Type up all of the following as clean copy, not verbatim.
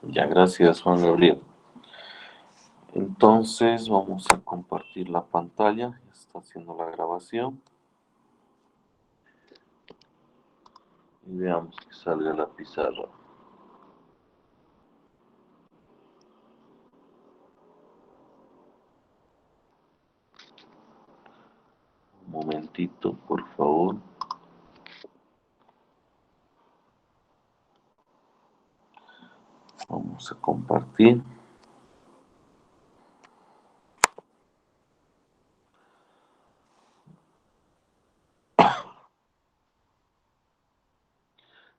Ya, gracias Juan Gabriel. Entonces vamos a compartir la pantalla. Ya está haciendo la grabación. Y veamos que salga la pizarra. Un momentito, por favor. Vamos a compartir.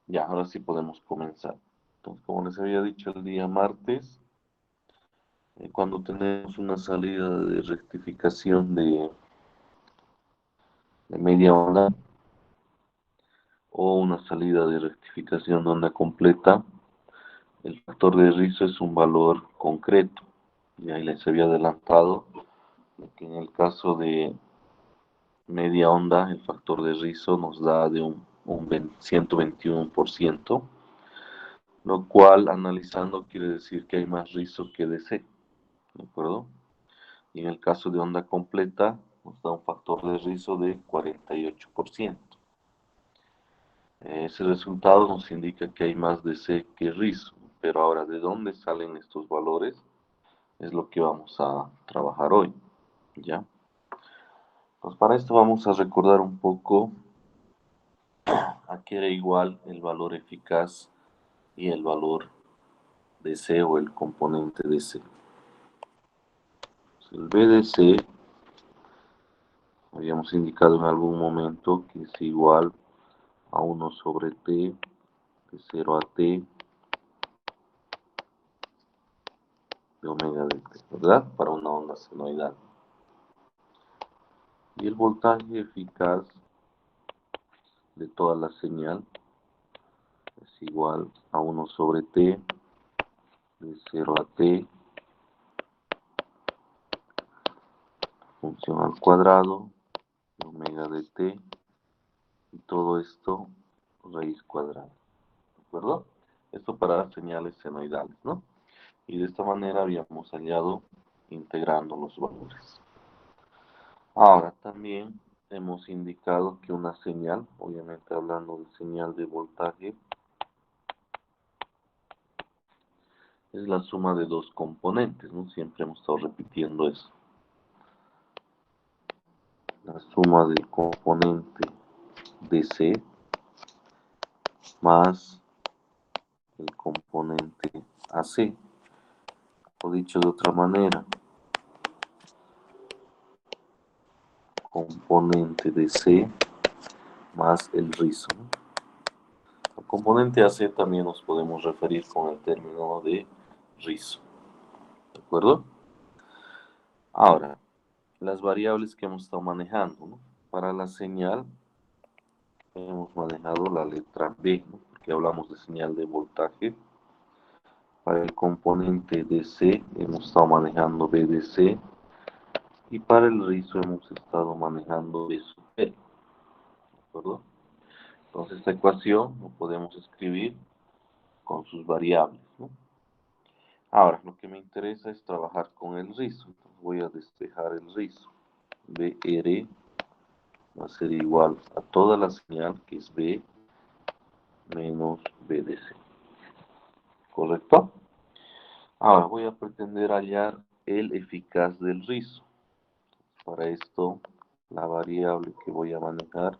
Ya, ahora sí podemos comenzar. Entonces, como les había dicho el día martes, cuando tenemos una salida de rectificación de media onda o una salida de rectificación de onda completa, el factor de rizo es un valor concreto. Y ahí les había adelantado que en el caso de media onda, el factor de rizo nos da de un 121%, lo cual analizando quiere decir que hay más rizo que DC, ¿de acuerdo? Y en el caso de onda completa, nos da un factor de rizo de 48%. Ese resultado nos indica que hay más DC que rizo, pero ahora, ¿de dónde salen estos valores? Es lo que vamos a trabajar hoy, ¿ya? Pues para esto vamos a recordar un poco a qué era igual el valor eficaz y el valor de C o el componente de C. El B de C habíamos indicado en algún momento que es igual a 1 sobre T de 0 a T de omega de T, ¿verdad? Para una onda senoidal. Y el voltaje eficaz de toda la señal es igual a 1 sobre T de 0 a T función al cuadrado de omega de T y todo esto raíz cuadrada, ¿de acuerdo? Esto para señales senoidales, ¿no? Y de esta manera habíamos hallado integrando los valores. Ahora también hemos indicado que una señal, obviamente hablando de señal de voltaje, es la suma de dos componentes, ¿no? Siempre hemos estado repitiendo eso. La suma del componente DC más el componente AC. O dicho de otra manera, componente de C más el rizo. El componente AC también nos podemos referir con el término de rizo. ¿De acuerdo? Ahora, las variables que hemos estado manejando, ¿no? Para la señal hemos manejado la letra B, ¿no? Porque hablamos de señal de voltaje. Para el componente de C hemos estado manejando B de C. Y para el rizo hemos estado manejando B sub L. ¿De acuerdo? Entonces esta ecuación lo podemos escribir con sus variables, ¿no? Ahora, lo que me interesa es trabajar con el rizo. Entonces voy a despejar el rizo. BR va a ser igual a toda la señal que es B menos B de C. ¿Correcto? Ahora voy a pretender hallar el eficaz del rizo. Para esto, la variable que voy a manejar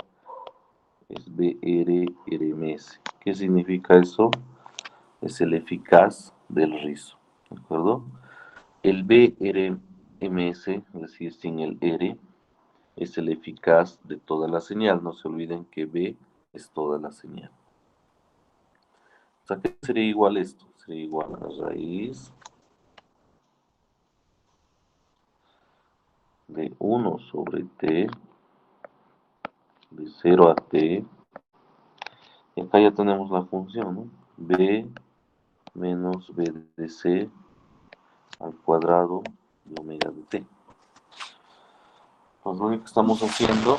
es BR-RMS. ¿Qué significa eso? Es el eficaz del rizo. ¿De acuerdo? El BRMS, es decir, sin el R, es el eficaz de toda la señal. No se olviden que B es toda la señal. O sea, ¿qué sería igual esto? Sería igual a raíz de 1 sobre T de 0 a T. Y acá ya tenemos la función, ¿no? B menos B de C al cuadrado de omega de T. Pues lo único que estamos haciendo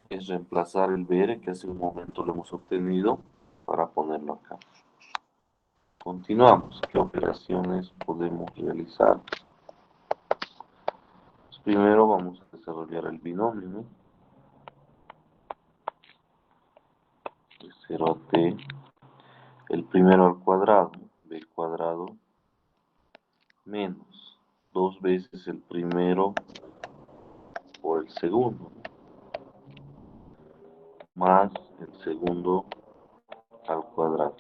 es reemplazar el BR que hace un momento lo hemos obtenido para ponerlo acá. Continuamos. ¿Qué operaciones podemos realizar? Pues primero vamos a desarrollar el binomio, ¿no? De 0 a t, el primero al cuadrado, b cuadrado, menos 2 veces el primero por el segundo, más el segundo al cuadrado.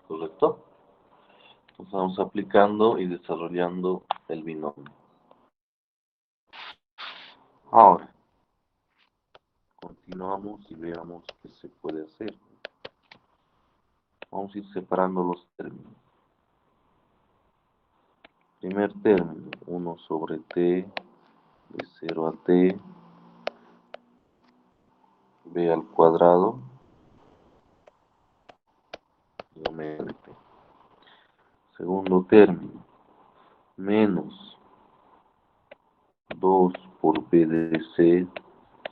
¿Correcto? Entonces vamos aplicando y desarrollando el binomio. Ahora, continuamos y veamos qué se puede hacer. Vamos a ir separando los términos. Primer término, 1 sobre t, de 0 a t, b al cuadrado, y omega de t. Segundo término, menos 2 por b de c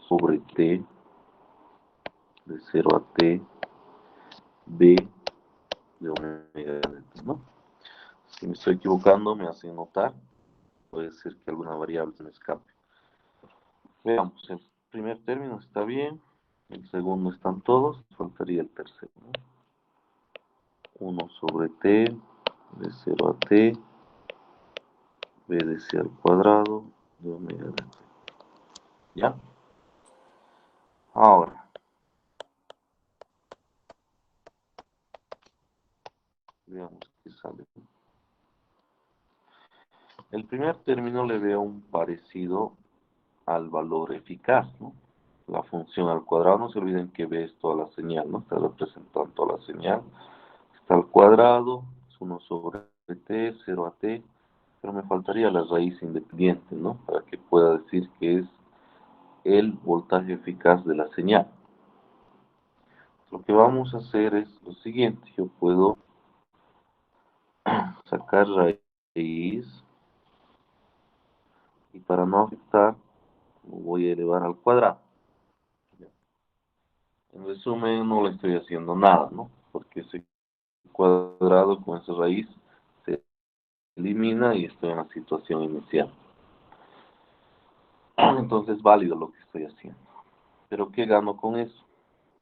sobre t, de 0 a t, b de omega de t, ¿no? Si me estoy equivocando, me hacen notar. Puede ser que alguna variable se me escape. Veamos, el primer término está bien, el segundo están todos, faltaría el tercero, ¿no? 1 sobre t, de 0 a t, b de c al cuadrado, de omega de t. ¿Ya? Ahora, veamos qué sale. El primer término le veo un parecido al valor eficaz, ¿no? La función al cuadrado, no se olviden que b es toda la señal, ¿no? Está representando toda la señal. Está al cuadrado, es 1 sobre t, 0 a t, pero me faltaría la raíz independiente, ¿no? Para que pueda decir que es el voltaje eficaz de la señal. Lo que vamos a hacer es lo siguiente, yo puedo sacar raíz y para no afectar lo voy a elevar al cuadrado. En resumen, no le estoy haciendo nada, ¿no? Porque ese cuadrado con esa raíz se elimina y estoy en la situación inicial. Entonces es válido lo que estoy haciendo. Pero ¿qué gano con eso?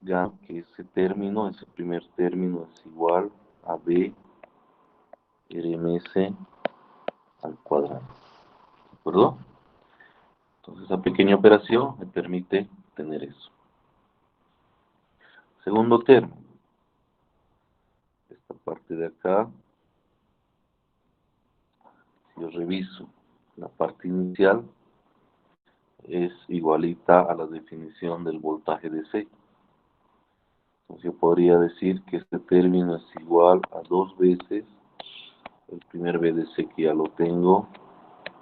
Gano que ese término, ese primer término es igual a b RMS al cuadrado. ¿De acuerdo? Entonces esa pequeña operación me permite tener eso. Segundo término. Esta parte de acá, si yo reviso la parte inicial, es igualita a la definición del voltaje de C. Entonces yo podría decir que este término es igual a 2 veces el primer BDC que ya lo tengo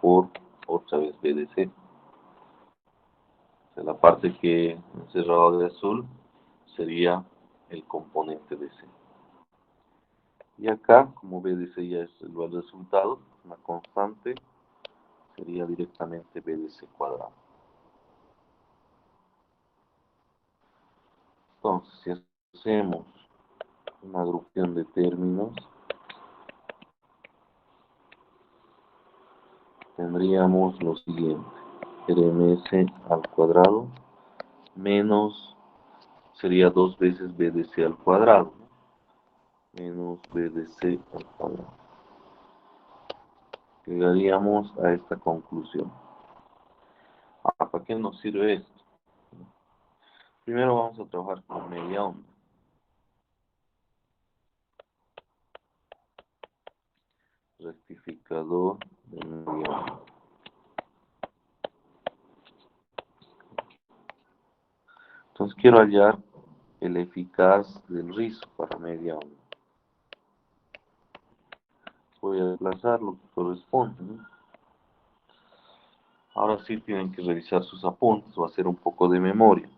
por otra vez BDC. O sea, la parte que he cerrado de azul sería el componente de C. Y acá, como BDC ya es el resultado, una constante, sería directamente BDC cuadrado. Entonces, si hacemos una agrupación de términos, tendríamos lo siguiente: RMS al cuadrado menos, sería 2 veces BDC al cuadrado, ¿no? Menos BDC al cuadrado. Llegaríamos a esta conclusión. ¿Para qué nos sirve esto? Primero vamos a trabajar con media onda. Rectificador de media onda. Entonces quiero hallar el eficaz del rizo para media onda. Voy a desplazar lo que corresponde, ¿no? Ahora sí tienen que revisar sus apuntes o hacer un poco de memoria.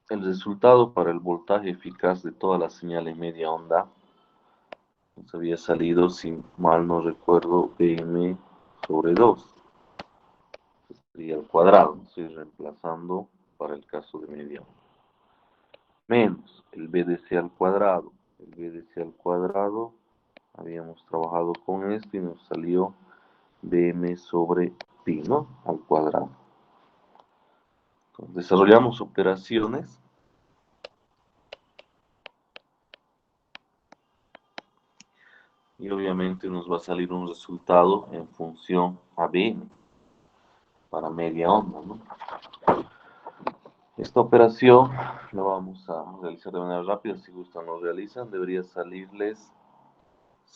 El resultado para el voltaje eficaz de toda la señal en media onda nos había salido, si mal no recuerdo, Pm sobre 2. Sería al cuadrado. Estoy reemplazando para el caso de media onda. menos el BDC al cuadrado. El BDC al cuadrado, habíamos trabajado con esto y nos salió BM sobre pi, ¿no? Al cuadrado. Entonces, desarrollamos operaciones. Y obviamente nos va a salir un resultado en función a BM para media onda, ¿no? Esta operación la vamos a realizar de manera rápida. Si gustan, lo realizan. Debería salirles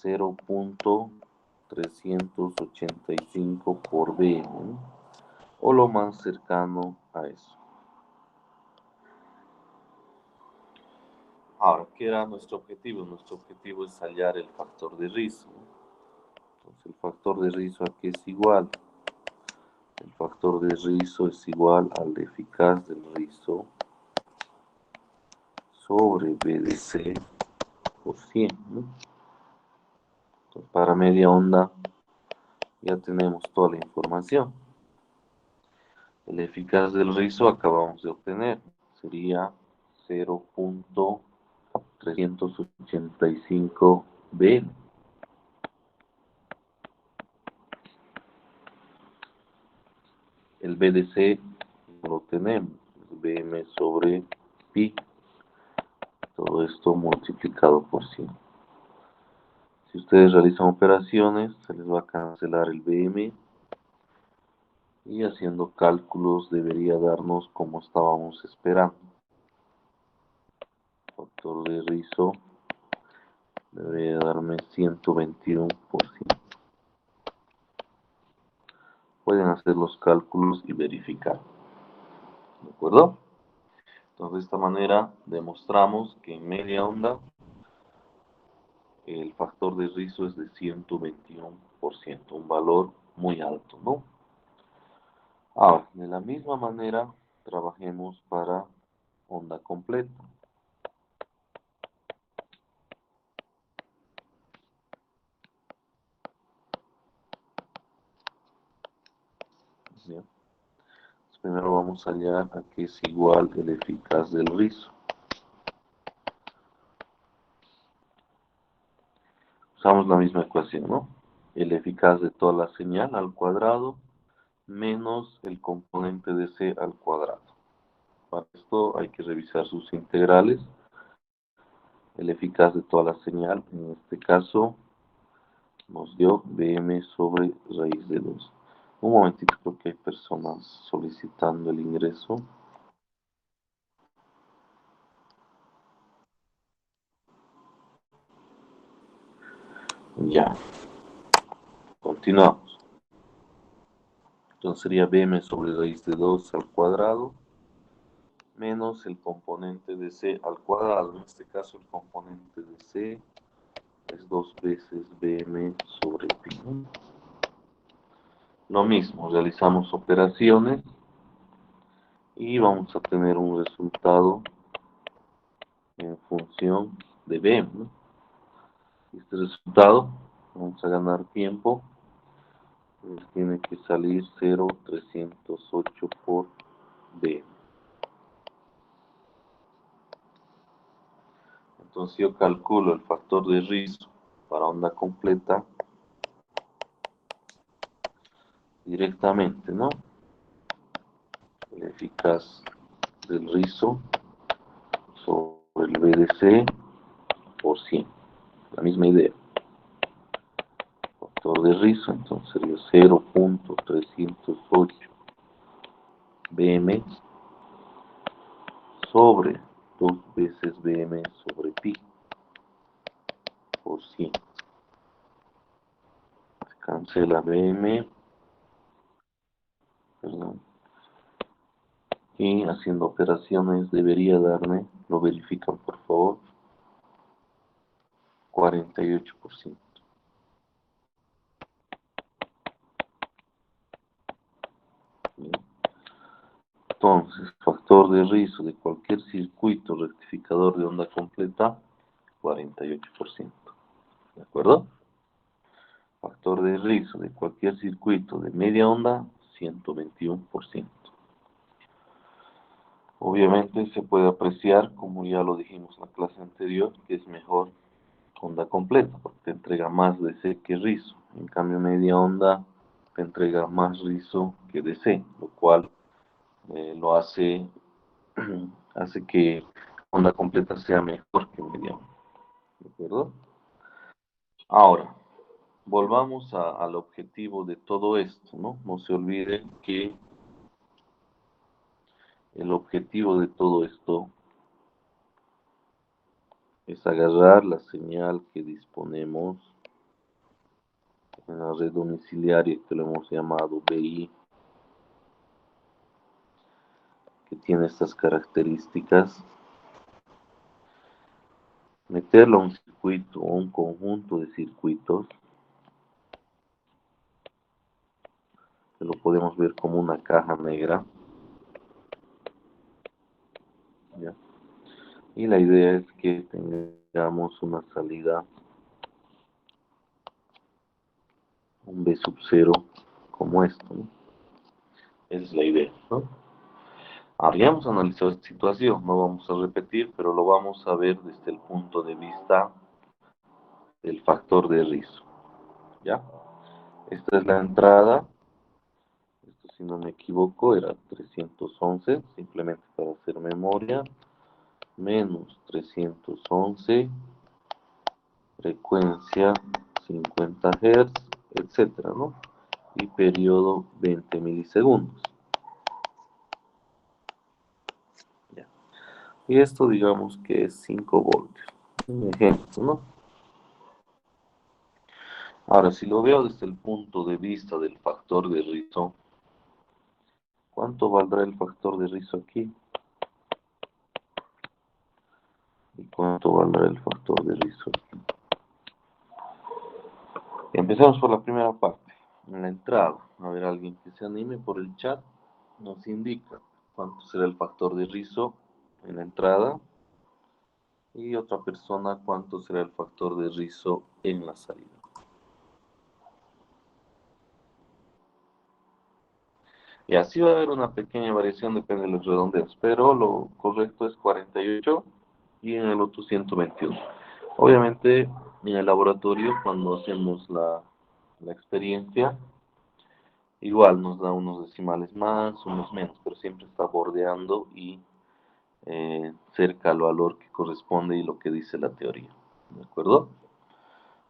0.385 por BM, ¿no? O lo más cercano a eso. Ahora, ¿qué era nuestro objetivo? Nuestro objetivo es hallar el factor de Riso. Entonces, el factor de Riso aquí es igual. El factor de Riso es igual al eficaz del Riso sobre BDC por 100, ¿no? Entonces, para media onda ya tenemos toda la información. El eficaz del rizo acabamos de obtener. Sería 0.385 BM. El BDC lo tenemos. BM sobre pi. Todo esto multiplicado por 100. Si ustedes realizan operaciones, se les va a cancelar el BM. Y haciendo cálculos debería darnos como estábamos esperando. Factor de Riso debería darme 121%. Pueden hacer los cálculos y verificar. ¿De acuerdo? Entonces, de esta manera demostramos que en media onda el factor de Riso es de 121%, un valor muy alto, ¿no? Ahora, de la misma manera, trabajemos para onda completa. ¿Bien? Primero vamos a hallar a que es igual el eficaz del rizo. Usamos la misma ecuación, ¿no? El eficaz de toda la señal al cuadrado menos el componente de c al cuadrado. Para esto hay que revisar sus integrales. El eficaz de toda la señal, en este caso, nos dio bm sobre raíz de 2. Un momentito, creo que hay personas solicitando el ingreso. Ya, continuamos. Entonces sería bm sobre raíz de 2 al cuadrado menos el componente de c al cuadrado. En este caso, el componente de c es 2 veces bm sobre pi. Lo mismo, realizamos operaciones y vamos a tener un resultado en función de bm, ¿no? Este resultado, vamos a ganar tiempo, nos tiene que salir 0.308 por bm. Entonces yo calculo el factor de Riso para onda completa directamente, ¿no? El eficaz del Riso sobre el BDC por 100. La misma idea. Factor de Riso, entonces sería 0.308 bm sobre 2 veces bm sobre pi por 100. Se cancela bm, perdón, y haciendo operaciones debería darme, lo verifican por favor, 48%. Bien. Entonces, factor de Riso de cualquier circuito rectificador de onda completa, 48%. ¿De acuerdo? Factor de Riso de cualquier circuito de media onda, 121%. Obviamente se puede apreciar, como ya lo dijimos en la clase anterior, que es mejor onda completa, porque te entrega más DC que rizo. En cambio, media onda te entrega más rizo que DC, lo cual lo hace, hace que onda completa sea mejor que media onda. ¿De acuerdo? Ahora, volvamos al objetivo de todo esto, ¿no? No se olviden que el objetivo de todo esto es agarrar la señal que disponemos en la red domiciliaria que lo hemos llamado BI, que tiene estas características, meterlo a un circuito o un conjunto de circuitos, que lo podemos ver como una caja negra, ¿ya? Y la idea es que tengamos una salida, un B sub 0 como esto, ¿no? Esa es la idea, ¿no? Habríamos analizado esta situación, no vamos a repetir, pero lo vamos a ver desde el punto de vista del factor de rizo, ¿ya? Esta es la entrada, esto si no me equivoco era 311, simplemente para hacer memoria, menos 311, frecuencia 50 Hz, etcétera, ¿no? Y periodo 20 milisegundos. ¿Ya? Y esto digamos que es 5 voltios. Un ejemplo, ¿no? Ahora, si lo veo desde el punto de vista del factor de rizo, ¿cuánto valdrá el factor de rizo aquí? ¿Y cuánto valdrá el factor de rizo aquí? Empezamos por la primera parte, en la entrada. A ver, alguien que se anime por el chat nos indica cuánto será el factor de rizo en la entrada y otra persona cuánto será el factor de rizo en la salida. Y así va a haber una pequeña variación, depende de los redondeos, pero lo correcto es 48 y en el otro 121. Obviamente, en el laboratorio, cuando hacemos la experiencia, igual nos da unos decimales más, unos menos, pero siempre está bordeando y cerca al valor que corresponde y lo que dice la teoría. ¿De acuerdo?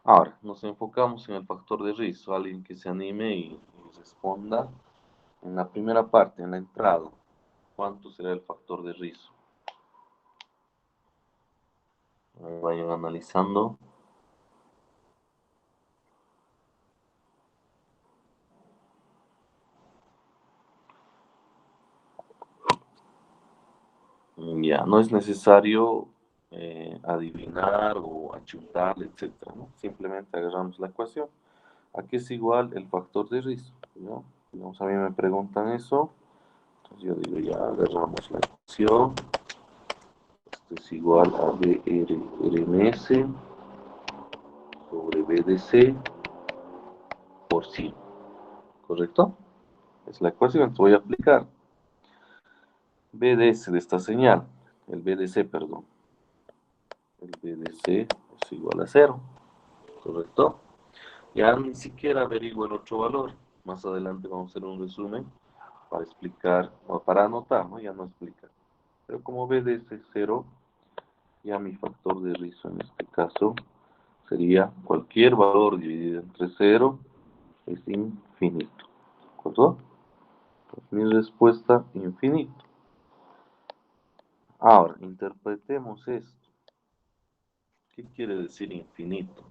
Ahora, nos enfocamos en el factor de riesgo. Alguien que se anime y responda. En la primera parte, en la entrada, ¿cuánto será el factor de riesgo? Vayan analizando. Ya, no es necesario adivinar o achuntar, etcétera, ¿no? Simplemente agarramos la ecuación. Aquí es igual el factor de riesgo, ¿no? Digamos, a mí me preguntan eso, entonces yo digo, ya agarramos la ecuación. Esto es igual a BRMS sobre BDC por 100, ¿correcto? Es la ecuación, entonces voy a aplicar BDS de esta señal, el BDC, perdón. El BDC es igual a 0, ¿correcto? Ya ni siquiera averiguo el otro valor. Más adelante vamos a hacer un resumen para explicar, o para anotar, ¿no? Ya no explica. Pero como BDC es 0, ya mi factor de rizo en este caso sería cualquier valor dividido entre 0 es infinito. ¿De acuerdo? Pues mi respuesta, infinito. Ahora, interpretemos esto. ¿Qué quiere decir infinito?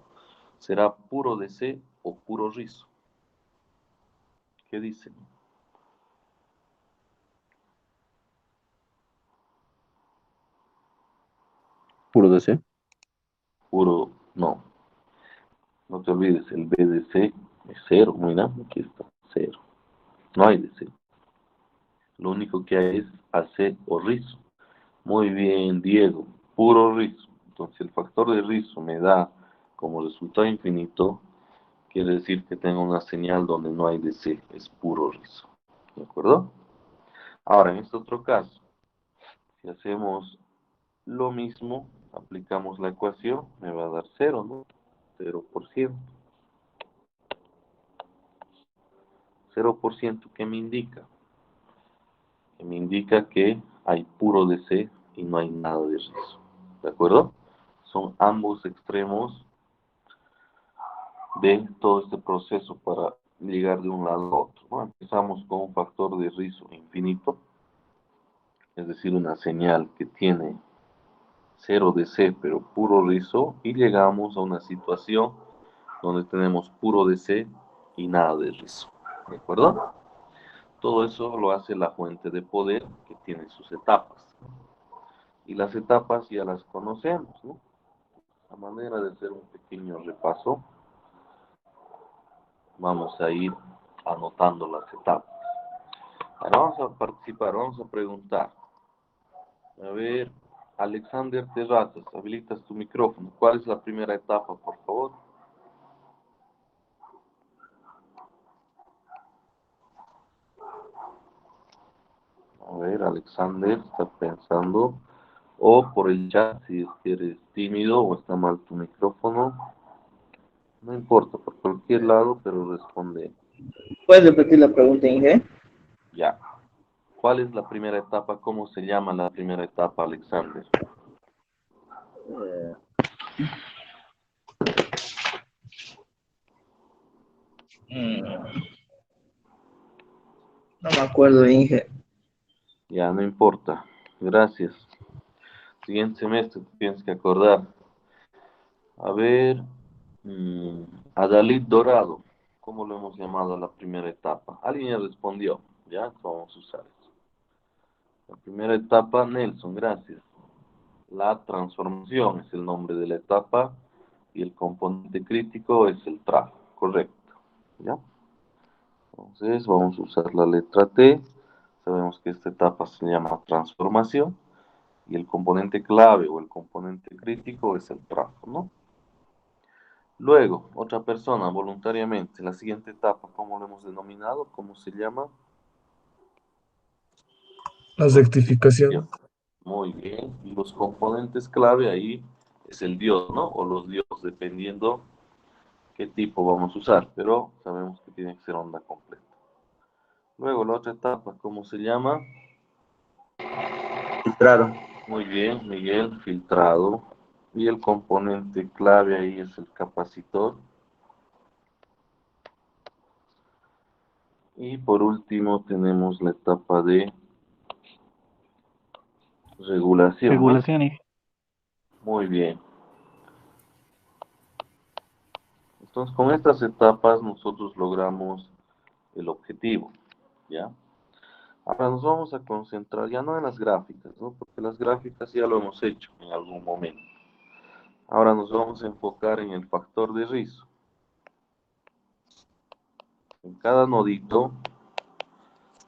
¿Será puro DC o puro rizo? ¿Qué dicen? Puro DC. Puro, no. No te olvides, el BDC es 0. Mira, aquí está, 0. No hay DC. Lo único que hay es AC o rizo. Muy bien, Diego. Puro rizo. Entonces, el factor de rizo me da como resultado infinito. Quiere decir que tengo una señal donde no hay DC, es puro rizo. ¿De acuerdo? Ahora, en este otro caso, Si hacemos lo mismo, aplicamos la ecuación, me va a dar 0, ¿no? 0%. 0%, ¿qué me indica? Que me indica que hay puro DC y no hay nada de rizo. ¿De acuerdo? Son ambos extremos de todo este proceso para llegar de un lado a otro, ¿no? Empezamos con un factor de rizo infinito, es decir, una señal que tiene 0 DC pero puro rizo, y llegamos a una situación donde tenemos puro DC y nada de rizo. ¿De acuerdo? Todo eso lo hace la fuente de poder, que tiene sus etapas. Y las etapas ya las conocemos, ¿no? A manera de hacer un pequeño repaso, vamos a ir anotando las etapas. Ahora vamos a participar, vamos a preguntar. A ver, Alexander Terrazas, habilitas tu micrófono. ¿Cuál es la primera etapa, por favor? A ver, Alexander está pensando. O por el chat, si es que eres tímido o está mal tu micrófono. No importa, por cualquier lado, pero responde. ¿Puedes repetir la pregunta, Inge? Ya. ¿Cuál es la primera etapa? ¿Cómo se llama la primera etapa, Alexander? No me acuerdo, Inge. Ya, no importa. Gracias. Siguiente semestre te tienes que acordar. A ver, Adalid Dorado. ¿Cómo lo hemos llamado a la primera etapa? Alguien ya respondió. Ya, vamos a usar eso. La primera etapa, Nelson, gracias. La transformación es el nombre de la etapa y el componente crítico es el tráfico, correcto. ¿Ya? Entonces vamos a usar la letra T. Sabemos que esta etapa se llama transformación y el componente clave o el componente crítico es el tráfico, ¿no? Luego, otra persona voluntariamente, la siguiente etapa, ¿cómo lo hemos denominado? ¿Cómo se llama? La rectificación. Muy bien. Y los componentes clave ahí es el dios, ¿no? O los dios, dependiendo qué tipo vamos a usar, pero sabemos que tiene que ser onda completa. Luego, la otra etapa, ¿cómo se llama? Filtrado. Muy bien, Miguel, filtrado. Y el componente clave ahí es el capacitor. Y por último tenemos la etapa de regulación, ¿no? Regulaciones. Muy bien. Entonces, con estas etapas nosotros logramos el objetivo, ¿ya? Ahora nos vamos a concentrar ya no en las gráficas, ¿no? Porque las gráficas ya lo hemos hecho en algún momento. Ahora nos vamos a enfocar en el factor de rizo. En cada nodito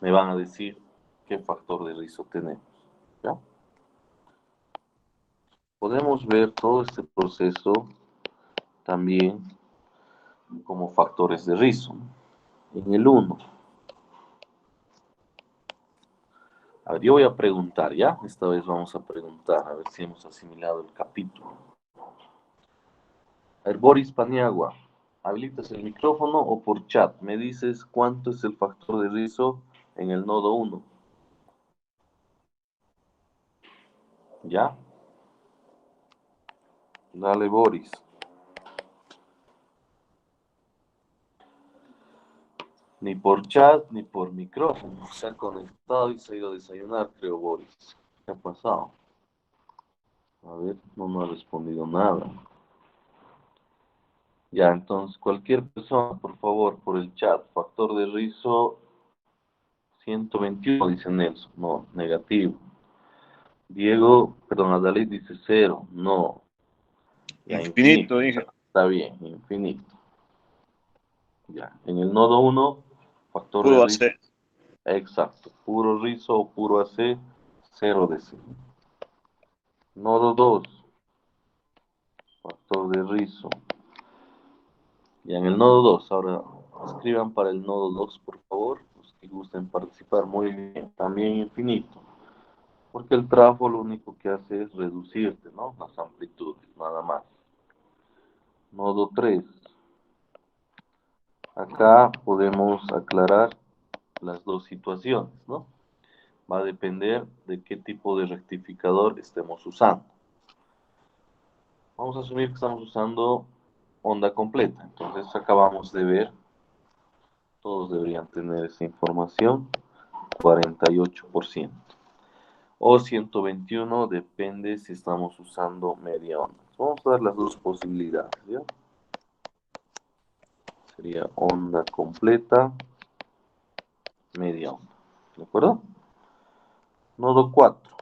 me van a decir qué factor de rizo tenemos, ¿ya? Podemos ver todo este proceso también como factores de rizo. En el 1. A ver, yo voy a preguntar, ¿ya? Esta vez vamos a preguntar, a ver si hemos asimilado el capítulo. A ver, Boris Paniagua, ¿habilitas el micrófono o por chat? Me dices cuánto es el factor de rizo en el nodo 1. ¿Ya? Dale, Boris. Ni por chat, ni por micrófono. Se ha conectado y se ha ido a desayunar, creo, Boris. ¿Qué ha pasado? A ver, no me ha respondido nada. Ya, entonces, cualquier persona, por favor, por el chat. Factor de rizo 121, dice Nelson. No, negativo. Diego, perdón, Adalid dice 0. No. Ya, Infinito, dije. Está bien, infinito. Ya, en el nodo 1, factor Puro de rizo. AC. Exacto. Puro rizo o puro AC, 0 DC. Nodo 2, factor de rizo. Y en el nodo 2, ahora escriban para el nodo 2, por favor, los que gusten participar. Muy bien, también infinito. Porque el trafo lo único que hace es reducirte, ¿no? Las amplitudes, nada más. Nodo 3. Acá podemos aclarar las dos situaciones, ¿no? Va a depender de qué tipo de rectificador estemos usando. Vamos a asumir que estamos usando onda completa. Entonces acabamos de ver, todos deberían tener esa información, 48%. O 121, depende si estamos usando media onda. Vamos a dar las dos posibilidades, ¿ya? Sería onda completa, media onda. ¿De acuerdo? Nodo 4.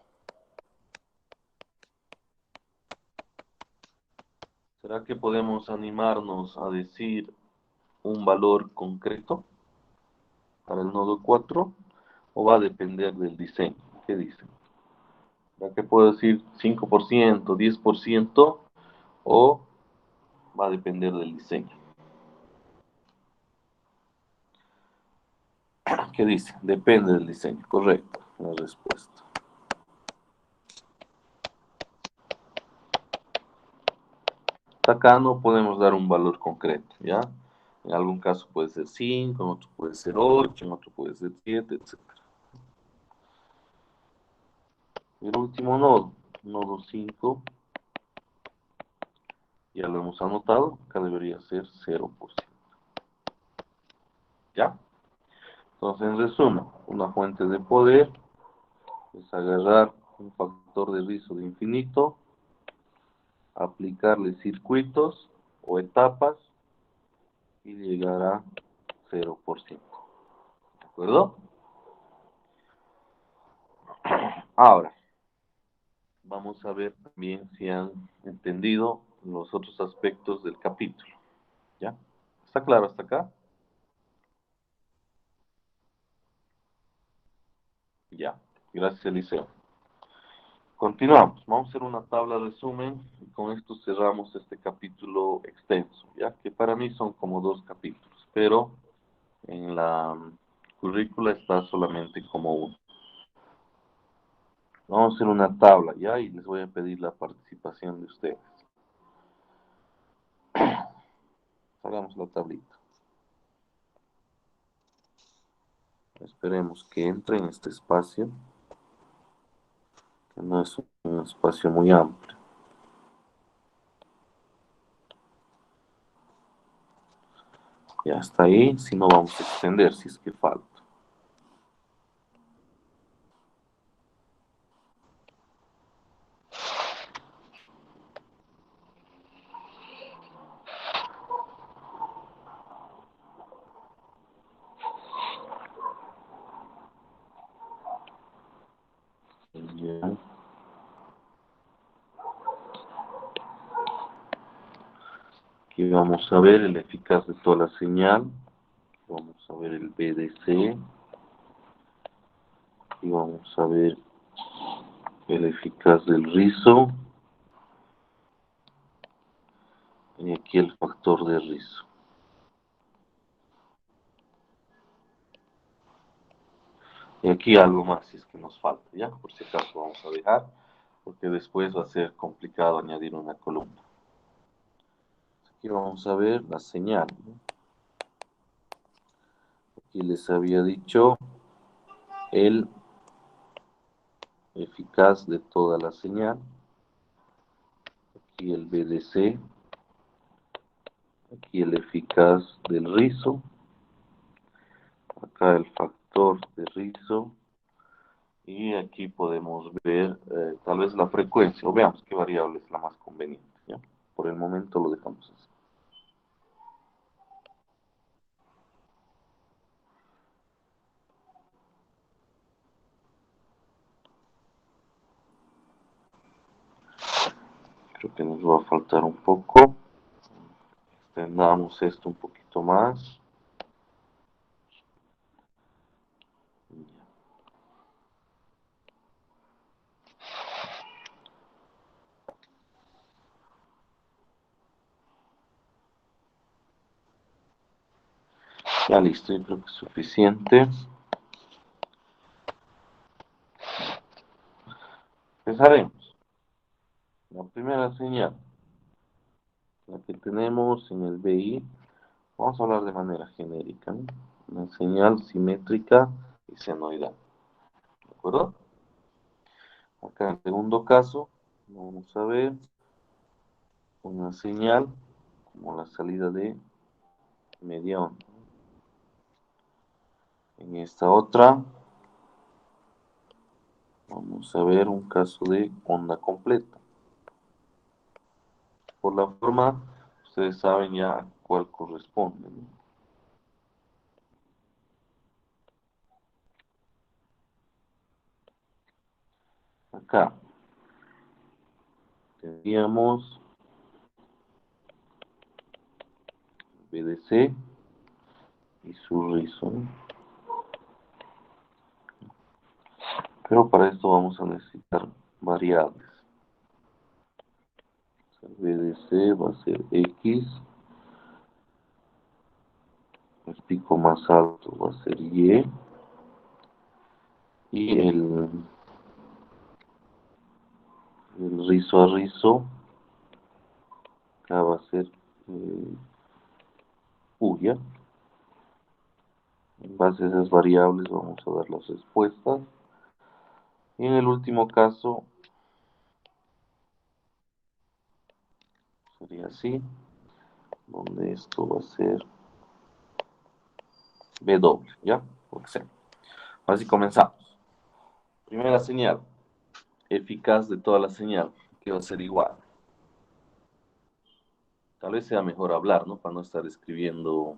¿Será que podemos animarnos a decir un valor concreto para el nodo 4? ¿O va a depender del diseño? ¿Qué dicen? ¿Será que puedo decir 5%, 10%? ¿O va a depender del diseño? ¿Qué dice? Depende del diseño. Correcto, la respuesta. Acá no podemos dar un valor concreto, ¿ya? En algún caso puede ser 5, en otro puede ser 8, en otro puede ser 7, etc. El último nodo, nodo 5, ya lo hemos anotado, acá debería ser 0%. ¿Ya? Entonces, en resumen, una fuente de poder es agarrar un factor de rizo de infinito, aplicarle circuitos o etapas y llegar a 0%. ¿De acuerdo? Ahora, vamos a ver también si han entendido los otros aspectos del capítulo. ¿Ya? ¿Está claro hasta acá? Ya. Gracias, Eliseo. Continuamos. Vamos a hacer una tabla de resumen y con esto cerramos este capítulo extenso, ya que para mí son como 2 capítulos, pero en la currícula está solamente como uno. Vamos a hacer una tabla, ya, y les voy a pedir la participación de ustedes. Hagamos la tablita. Esperemos que entre en este espacio, que no es un espacio muy amplio. Ya está ahí, si no vamos a extender, si es que falta. Ya. Aquí vamos a ver el eficaz de toda la señal. Vamos a ver el BDC. Y vamos a ver el eficaz del rizo. Y aquí el factor de rizo. Y aquí algo más si es que nos falta, ¿ya? Por si acaso vamos a dejar, porque después va a ser complicado añadir una columna. Aquí vamos a ver la señal, ¿no? Aquí les había dicho el eficaz de toda la señal. Aquí el BDC. Aquí el eficaz del rizo. Acá el factor de rizo. Y aquí podemos ver tal vez la frecuencia, o veamos qué variable es la más conveniente, ¿ya? Por el momento lo dejamos así. Creo que nos va a faltar un poco. Extendamos esto un poquito más. Ya listo, yo creo que es suficiente. Comenzaremos. La primera señal, la que tenemos en el BI, vamos a hablar de manera genérica, ¿no? Una señal simétrica y senoidal. ¿De acuerdo? Acá en el segundo caso, vamos a ver una señal como la salida de media onda. En esta otra, vamos a ver un caso de onda completa. Por la forma, ustedes saben ya a cuál corresponde, ¿no? Acá teníamos BDC y su rizo, ¿no? Pero para esto vamos a necesitar variables. El BDC va a ser X, el pico más alto va a ser y el rizo a rizo acá va a ser U, ¿ya? En base a esas variables vamos a dar las respuestas. Y en el último caso sería así, donde esto va a ser W, ¿ya? Lo que sea. Así comenzamos. Primera señal, eficaz de toda la señal, que va a ser igual. Tal vez sea mejor hablar, ¿no? Para no estar escribiendo,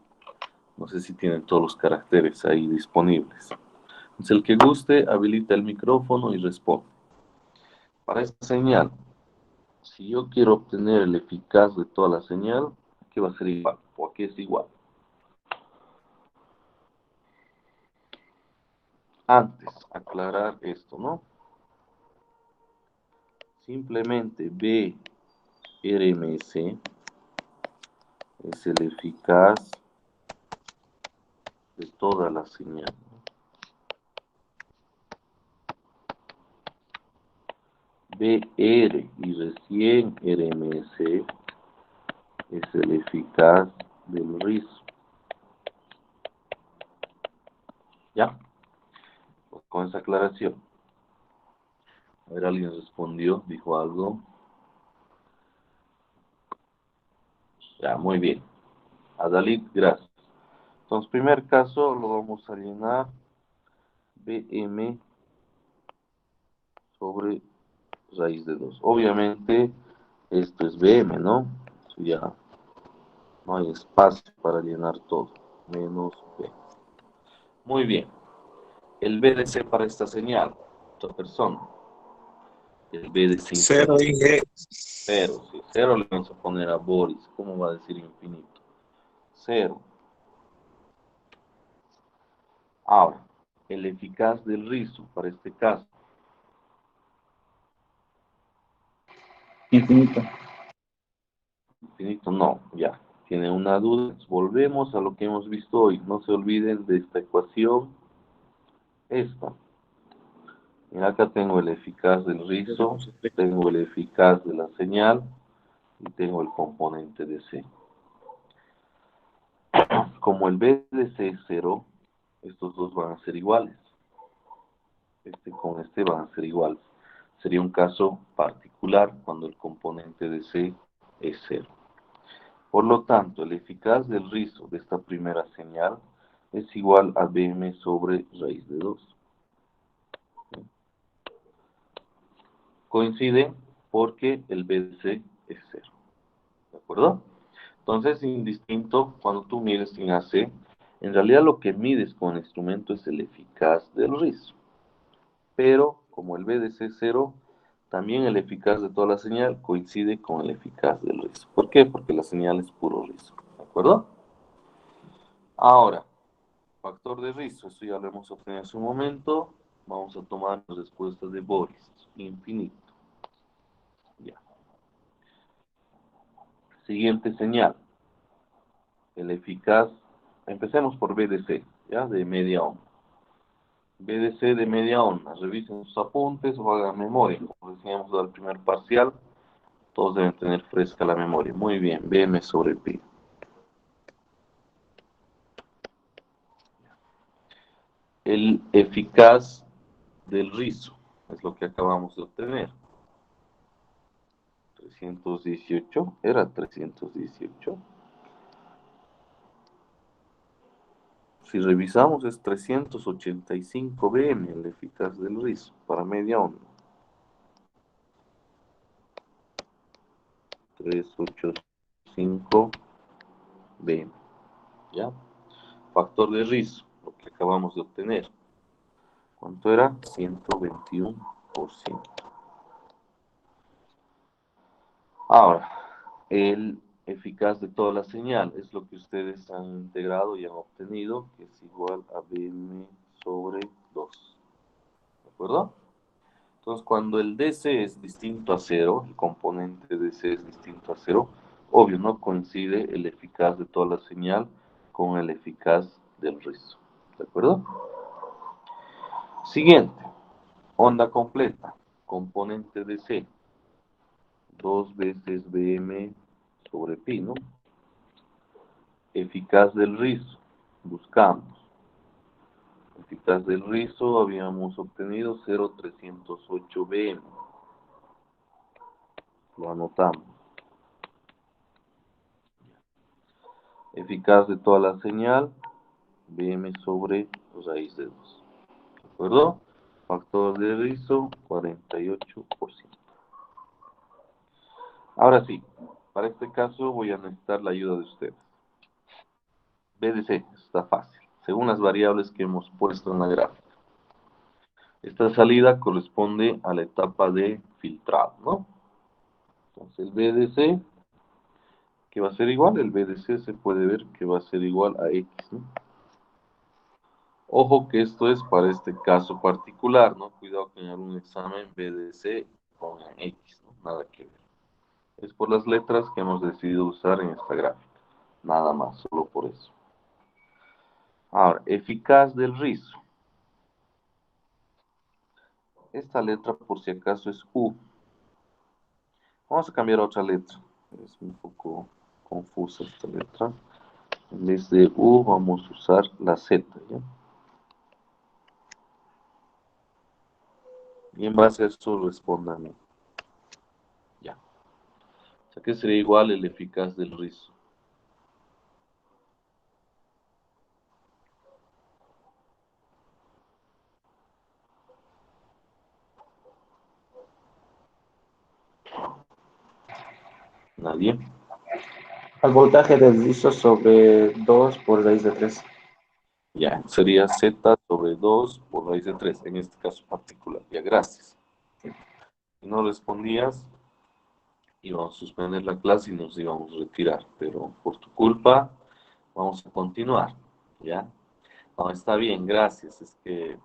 no sé si tienen todos los caracteres ahí disponibles. Entonces, el que guste, habilita el micrófono y responde. Para esta señal, si yo quiero obtener el eficaz de toda la señal, ¿qué va a ser igual? ¿O a qué es igual? Antes, aclarar esto, ¿no? Simplemente BRMS es el eficaz de toda la señal. BR y recién RMS es el eficaz del rizo. ¿Ya? Pues con esa aclaración. A ver, alguien respondió, dijo algo. Ya, muy bien. Adalid, gracias. Entonces, primer caso lo vamos a llenar BM sobre raíz de 2. Obviamente, esto es BM, ¿no? Eso ya no hay espacio para llenar todo. Menos B. Muy bien. El BDC para esta señal, otra persona. El BDC Cero, dije. cero. Si cero le vamos a poner a Boris. ¿Cómo va a decir infinito? Cero. Ahora, el eficaz del rizo para este caso. Infinito. Infinito no, ya. Tiene una duda. Volvemos a lo que hemos visto hoy. No se olviden de esta ecuación. Esta. Y acá tengo el eficaz del rizo, tengo el eficaz de la señal y tengo el componente de C. Como el B de C es 0, estos dos van a ser iguales. Este con este van a ser iguales. Sería un caso particular cuando el componente de C es 0. Por lo tanto, el eficaz del rizo de esta primera señal es igual a BM sobre raíz de 2. Coincide porque el B de C es 0. ¿De acuerdo? Entonces, indistinto, cuando tú mides sin AC, en realidad lo que mides con el instrumento es el eficaz del rizo. Pero, como el BDC es 0, también el eficaz de toda la señal coincide con el eficaz del rizo. ¿Por qué? Porque la señal es puro rizo. ¿De acuerdo? Ahora, factor de rizo, eso ya lo hemos obtenido hace un momento. Vamos a tomar las respuestas de Boris. Infinito. Ya. Siguiente señal. El eficaz, empecemos por BDC, ¿ya? De media onda. BDC de media onda. Revisen sus apuntes o hagan memoria. Como decíamos al primer parcial, todos deben tener fresca la memoria. Muy bien, BM sobre Pi. El eficaz del rizo es lo que acabamos de obtener. 318, era 318. Si revisamos es 385 BM el eficaz del rizo para media onda. 385 BM. ¿Ya? Factor de rizo, lo que acabamos de obtener. ¿Cuánto era? 121%. Ahora, el eficaz de toda la señal es lo que ustedes han integrado y han obtenido, que es igual a BM sobre 2. ¿De acuerdo? Entonces, cuando el DC es distinto a 0, el componente DC es distinto a 0, obvio, no coincide el eficaz de toda la señal con el eficaz del rizo. ¿De acuerdo? Siguiente. Onda completa. Componente DC. 2 veces BM sobre pi, ¿no? Eficaz del rizo. Buscamos. Eficaz del rizo habíamos obtenido 0,308 BM. Lo anotamos. Eficaz de toda la señal, BM sobre raíz de 2. ¿De acuerdo? Factor de rizo, 48%. Ahora sí, para este caso voy a necesitar la ayuda de ustedes. BDC, está fácil, según las variables que hemos puesto en la gráfica. Esta salida corresponde a la etapa de filtrado, ¿no? Entonces el BDC, que va a ser igual, el BDC se puede ver que va a ser igual a X, ¿no? Ojo que esto es para este caso particular, ¿no? Cuidado que en algún examen BDC pongan X, ¿no? Nada que ver. Es por las letras que hemos decidido usar en esta gráfica. Nada más, solo por eso. Ahora, eficaz del rizo. Esta letra, por si acaso, es U. Vamos a cambiar a otra letra. Es un poco confusa esta letra. En vez de U, vamos a usar la Z, ¿ya? Y en base a eso respondan. Ya. O sea que sería igual el eficaz del rizo. ¿Nadie? Al voltaje del rizo sobre 2 por raíz de 3. Ya, sería Z sobre 2 por raíz de 3, en este caso particular. Ya, gracias. Si no respondías, íbamos a suspender la clase y nos íbamos a retirar, pero por tu culpa vamos a continuar, ¿ya? No, está bien, gracias. Es que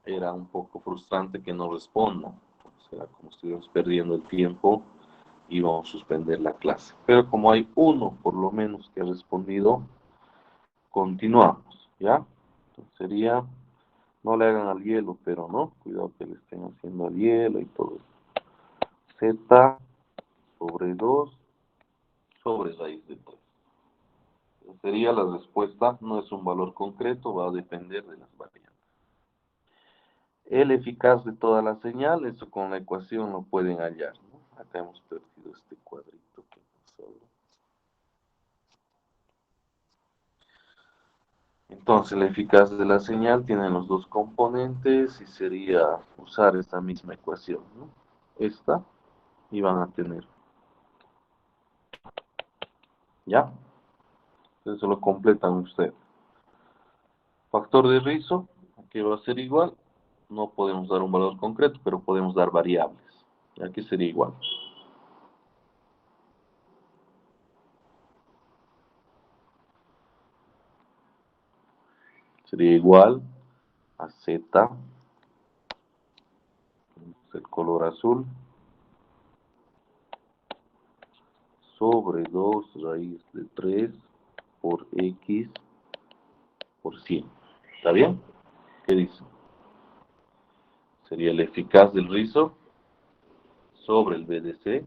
era un poco frustrante que no respondan. O sea, como estuvimos perdiendo el tiempo, íbamos a suspender la clase. Pero como hay uno, por lo menos, que ha respondido, continuamos, ¿ya? Entonces sería, no le hagan al hielo, pero no, cuidado que le estén haciendo al hielo y todo eso. Z sobre 2 sobre raíz de 3. Sería la respuesta, no es un valor concreto, va a depender de las variables. El eficaz de toda la señal, eso con la ecuación lo pueden hallar, ¿no? Acá hemos perdido este cuadrito que pasó. Entonces, la eficaz de la señal tiene los dos componentes y sería usar esta misma ecuación, ¿no? Esta, y van a tener. ¿Ya? Eso lo completan ustedes. Factor de rizo, aquí va a ser igual. No podemos dar un valor concreto, pero podemos dar variables. Y aquí sería igual. Sería igual a Z, el color azul, sobre 2 raíz de 3 por X por 100. ¿Está bien? ¿Qué dice? Sería el eficaz del rizo sobre el BDC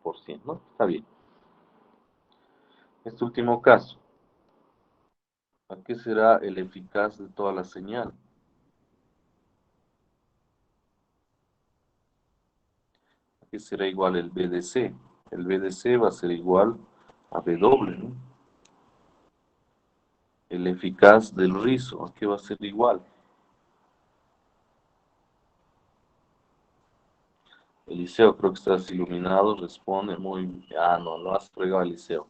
por 100, ¿no? Está bien. Este último caso, ¿a qué será el eficaz de toda la señal? ¿A qué será igual el BDC? El BDC va a ser igual a W, ¿no? El eficaz del rizo, ¿a qué va a ser igual? Eliseo, creo que estás iluminado, responde muy bien. Ah, no, lo has fregado, Eliseo.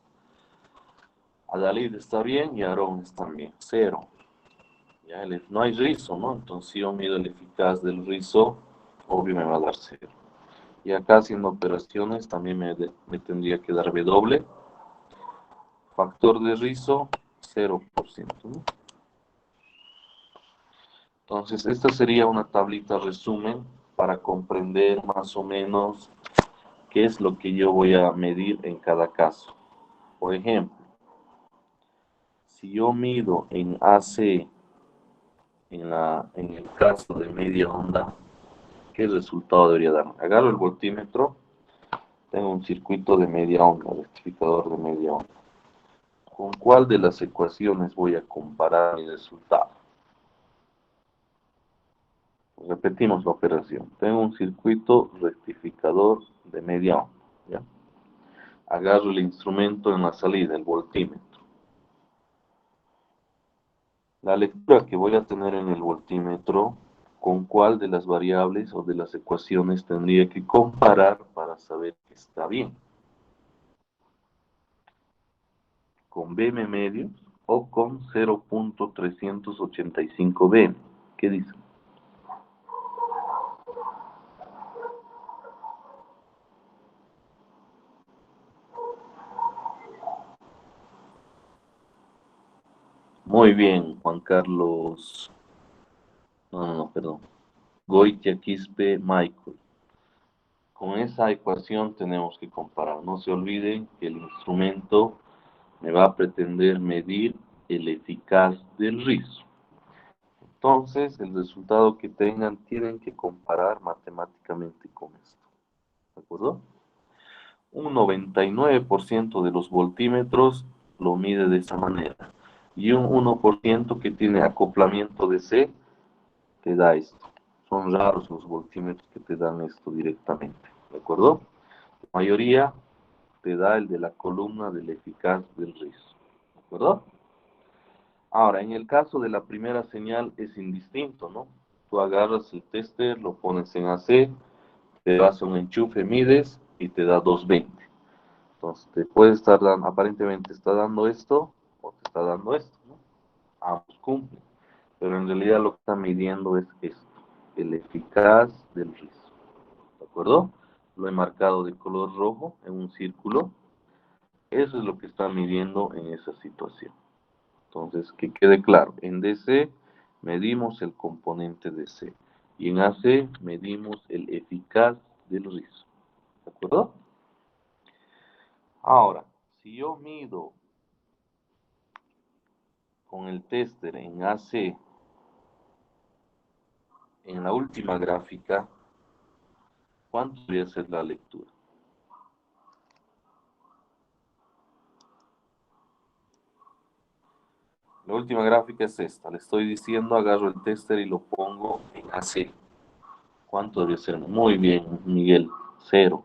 Adalid está bien y Aarón está bien. 0. Ya, no hay rizo, ¿no? Entonces si yo mido el eficaz del rizo, obvio me va a dar 0. Y acá haciendo operaciones también me tendría que dar W. Factor de rizo, 0%, ¿no? Entonces esta sería una tablita resumen para comprender más o menos qué es lo que yo voy a medir en cada caso. Por ejemplo, si yo mido en AC en el caso de media onda, ¿qué resultado debería darme? Agarro el voltímetro, tengo un circuito de media onda, rectificador de media onda. ¿Con cuál de las ecuaciones voy a comparar mi resultado? Repetimos la operación. Tengo un circuito rectificador de media onda, ¿ya? Agarro el instrumento en la salida, el voltímetro. La lectura que voy a tener en el voltímetro, ¿con cuál de las variables o de las ecuaciones tendría que comparar para saber que está bien? ¿Con BM medios o con 0.385 BM? ¿Qué dice? Muy bien, Juan Carlos. No, perdón. Goitia Quispe Michael. Con esa ecuación tenemos que comparar. No se olviden que el instrumento me va a pretender medir el eficaz del rizo. Entonces, el resultado que tengan tienen que comparar matemáticamente con esto. ¿De acuerdo? Un 99% de los voltímetros lo mide de esa manera. Y un 1% que tiene acoplamiento de C te da esto. Son raros los voltímetros que te dan esto directamente. ¿De acuerdo? La mayoría te da el de la columna del eficaz del rizo. ¿De acuerdo? Ahora, en el caso de la primera señal es indistinto, ¿no? Tú agarras el tester, lo pones en AC, te vas a un enchufe, mides y te da 220. Entonces, te puede estar dando, aparentemente está dando esto o te está dando esto, ¿no? Ambos cumplen. Pero en realidad lo que está midiendo es esto, el eficaz del rizo. ¿De acuerdo? Lo he marcado de color rojo en un círculo. Eso es lo que está midiendo en esa situación. Entonces, que quede claro, en DC medimos el componente DC y en AC medimos el eficaz del rizo. ¿De acuerdo? Ahora, si yo mido con el tester en AC en la última gráfica, ¿cuánto debería ser la lectura? La última gráfica es esta. Le estoy diciendo, agarro el tester y lo pongo en AC. ¿Cuánto debería ser? Muy bien, Miguel, 0.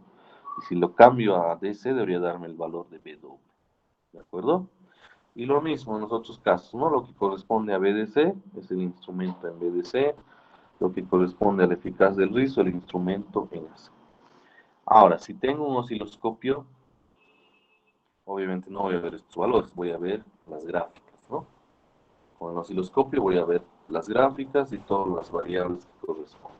Y si lo cambio a DC, debería darme el valor de BW. ¿De acuerdo? Y lo mismo en los otros casos, ¿no? Lo que corresponde a BDC es el instrumento en BDC. Lo que corresponde al eficaz del rizo, el instrumento en AC. Ahora, si tengo un osciloscopio, obviamente no voy a ver estos valores, voy a ver las gráficas, ¿no? Con el osciloscopio voy a ver las gráficas y todas las variables que corresponden.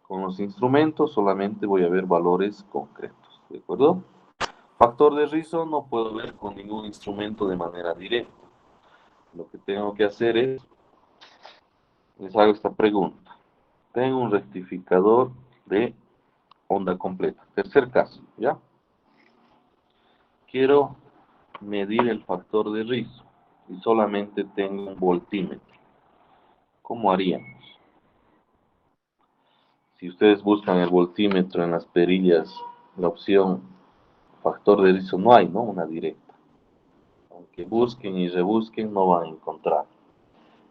Con los instrumentos solamente voy a ver valores concretos, ¿de acuerdo? Factor de rizo no puedo ver con ningún instrumento de manera directa. Lo que tengo que hacer es, les hago esta pregunta. Tengo un rectificador de onda completa. Tercer caso, ¿ya? Quiero medir el factor de rizo y solamente tengo un voltímetro. ¿Cómo haríamos? Si ustedes buscan el voltímetro en las perillas, la opción factor de rizo no hay, ¿no? Una directa. Aunque busquen y rebusquen, no van a encontrar.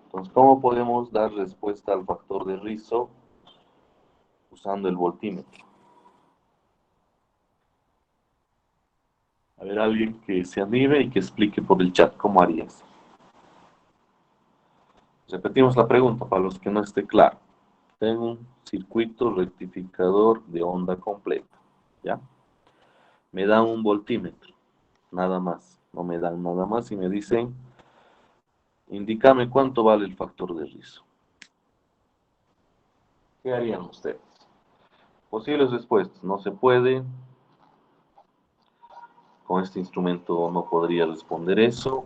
Entonces, ¿cómo podemos dar respuesta al factor de rizo usando el voltímetro? A ver, alguien que se anime y que explique por el chat cómo harías. Repetimos la pregunta para los que no esté claro. Tengo un circuito rectificador de onda completa, ¿ya? Me dan un voltímetro, nada más. No me dan nada más y me dicen, indícame cuánto vale el factor de rizo. ¿Qué harían ustedes? Posibles respuestas. No se puede. Con este instrumento no podría responder eso.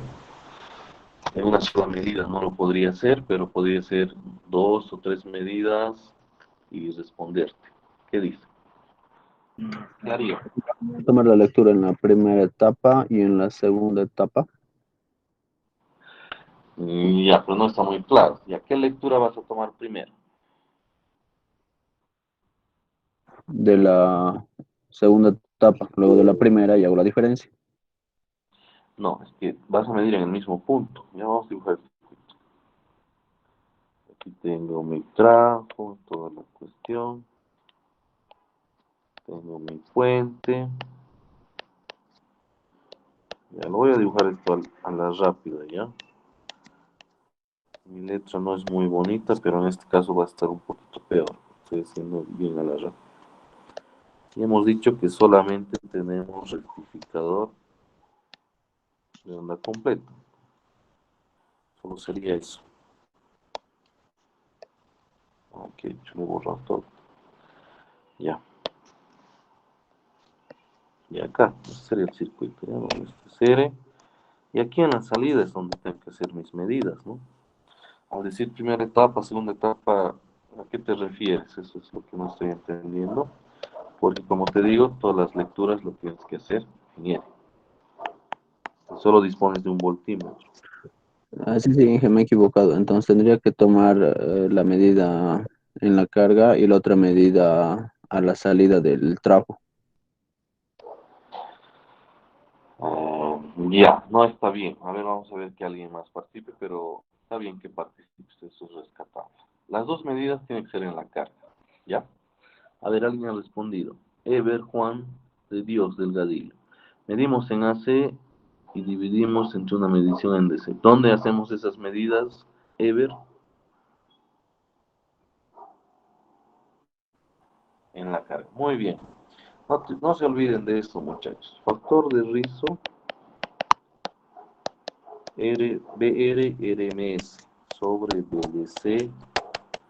En una sola medida no lo podría hacer, pero podría ser 2 o 3 medidas y responderte. ¿Qué dice? ¿Qué haría? Tomar la lectura en la primera etapa y en la segunda etapa Ya, pero no está muy claro. ¿Ya qué lectura vas a tomar primero? de la segunda etapa, luego de la primera y hago la diferencia. No, es que vas a medir en el mismo punto. Ya vamos a dibujar el circuito. Aquí tengo mi trajo, toda la cuestión. Tengo mi fuente. Ya lo voy a dibujar esto a la rápida, ¿ya? Mi letra no es muy bonita, pero en este caso va a estar un poquito peor. Estoy haciendo bien a la rápida. Y hemos dicho que solamente tenemos rectificador de onda completa. Solo sería eso. Ok, yo lo he borrado todo. Ya. Y acá, este sería el circuito, ¿ya? Donde este serie. Y aquí en la salida es donde tengo que hacer mis medidas, ¿no? Al decir primera etapa, segunda etapa, ¿a qué te refieres? Eso es lo que no estoy entendiendo. Porque como te digo, todas las lecturas lo tienes que hacer en L. Solo dispones de un voltímetro. Así sí, Inge, me he equivocado. Entonces tendría que tomar la medida en la carga y la otra medida a la salida del trabajo. Ya, no está bien. A ver, vamos a ver que alguien más participe, pero está bien que participes, eso es rescatable. Las dos medidas tienen que ser en la carga, ¿ya? A ver, alguien ha respondido. Ever Juan de Dios Delgadillo. Medimos en AC y dividimos entre una medición en DC. ¿Dónde hacemos esas medidas, Ever? En la carga. Muy bien. No se olviden de esto, muchachos. Factor de rizo BR-RMS sobre BDC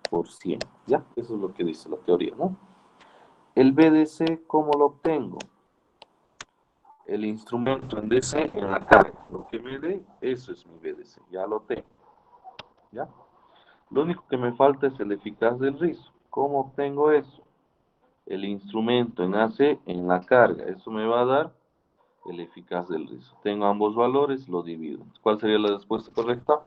por 100. ¿Ya? Eso es lo que dice la teoría, ¿no? El BDC, ¿cómo lo obtengo? El instrumento en DC en la carga. Lo que me dé, eso es mi BDC. Ya lo tengo. ¿Ya? Lo único que me falta es el eficaz del rizo. ¿Cómo obtengo eso? El instrumento en AC en la carga. Eso me va a dar el eficaz del rizo. Tengo ambos valores, lo divido. ¿Cuál sería la respuesta correcta?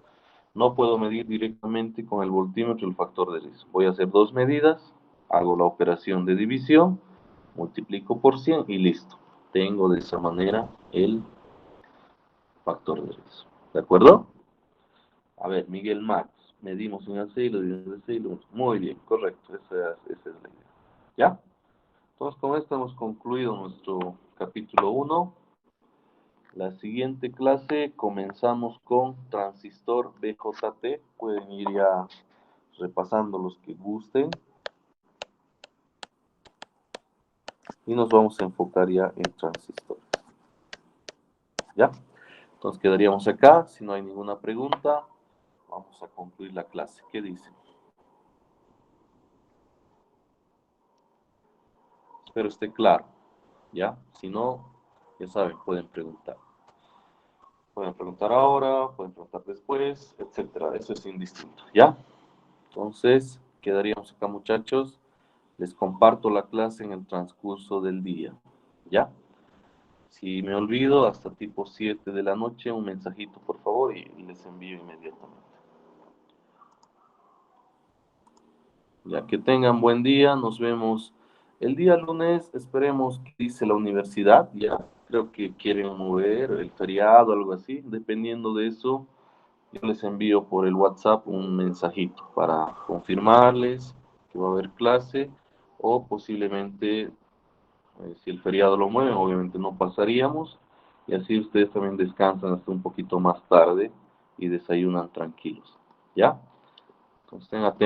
No puedo medir directamente con el voltímetro el factor de rizo. Voy a hacer dos medidas, hago la operación de división, multiplico por 100 y listo. Tengo de esa manera el factor de rizo. ¿De acuerdo? A ver, Miguel Max, medimos un AC y lo dividimos en C y lo... Muy bien, correcto, esa es la idea. ¿Ya? Entonces con esto hemos concluido nuestro capítulo 1. La siguiente clase comenzamos con transistor BJT. Pueden ir ya repasando los que gusten. Y nos vamos a enfocar ya en transistores. ¿Ya? Entonces quedaríamos acá. Si no hay ninguna pregunta, vamos a concluir la clase. ¿Qué dicen? Espero esté claro. ¿Ya? Si no, ya saben, pueden preguntar. Pueden preguntar ahora, pueden preguntar después, etcétera. Eso es indistinto. ¿Ya? Entonces, quedaríamos acá, muchachos. Les comparto la clase en el transcurso del día. ¿Ya? Si me olvido, hasta tipo 7 de la noche, un mensajito, por favor, y les envío inmediatamente. Ya que tengan buen día, nos vemos el día lunes, esperemos que dice la universidad, ya creo que quieren mover el feriado, algo así, dependiendo de eso, yo les envío por el WhatsApp un mensajito para confirmarles que va a haber clase o posiblemente, si el feriado lo mueve, obviamente no pasaríamos y así ustedes también descansan hasta un poquito más tarde y desayunan tranquilos, ¿ya? Entonces, estén atentos.